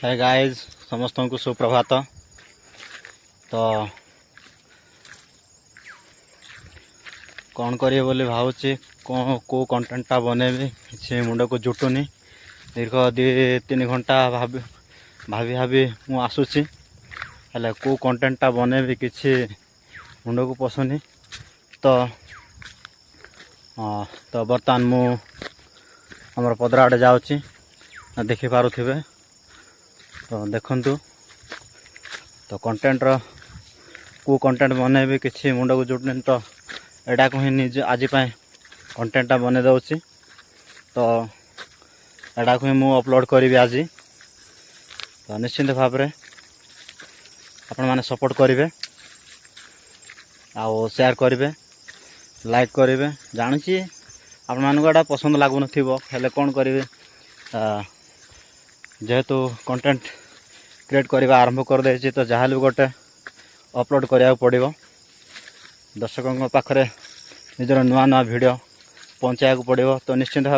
है गाइज समस्त को सुप्रभात। तो कौन करिए बोली भावुची को कंटेंटा बनेबी किसी मुंड को जुटुनी। दीर्घ 2-3 घंटा भाभी भाभी मु आसुची हेले को कंटेंटा बनेबी किसी मुंड को पसुनी। तो तो बर्तमान मु हमर पदरा आड़े जाऊँगी देखि पारुथिबे। तो देखंतु तो कंटेंट को कंटेंट बनेबी किसी मुंड को जुटनी। तो एटा को ही निज आज कंटेंटा बने दउची। तो एटा को ही मु अपलोड करी आज। तो निश्चिंत भाव में आपण माने सपोर्ट करेंगे आउ शेयर करेंगे लाइक करेंगे। जानी आपण मानक एटा पसंद लगुन हेले कौन करेंगे जेहेतु कंटेंट क्रिएट करने आरंभ कर दे तो जहाँ भी गोटे अपलोड करा पड़ो। दर्शकों पाखे निजर नुआ नुआ वीडियो पहुँचाया पड़ो। तो निश्चिंत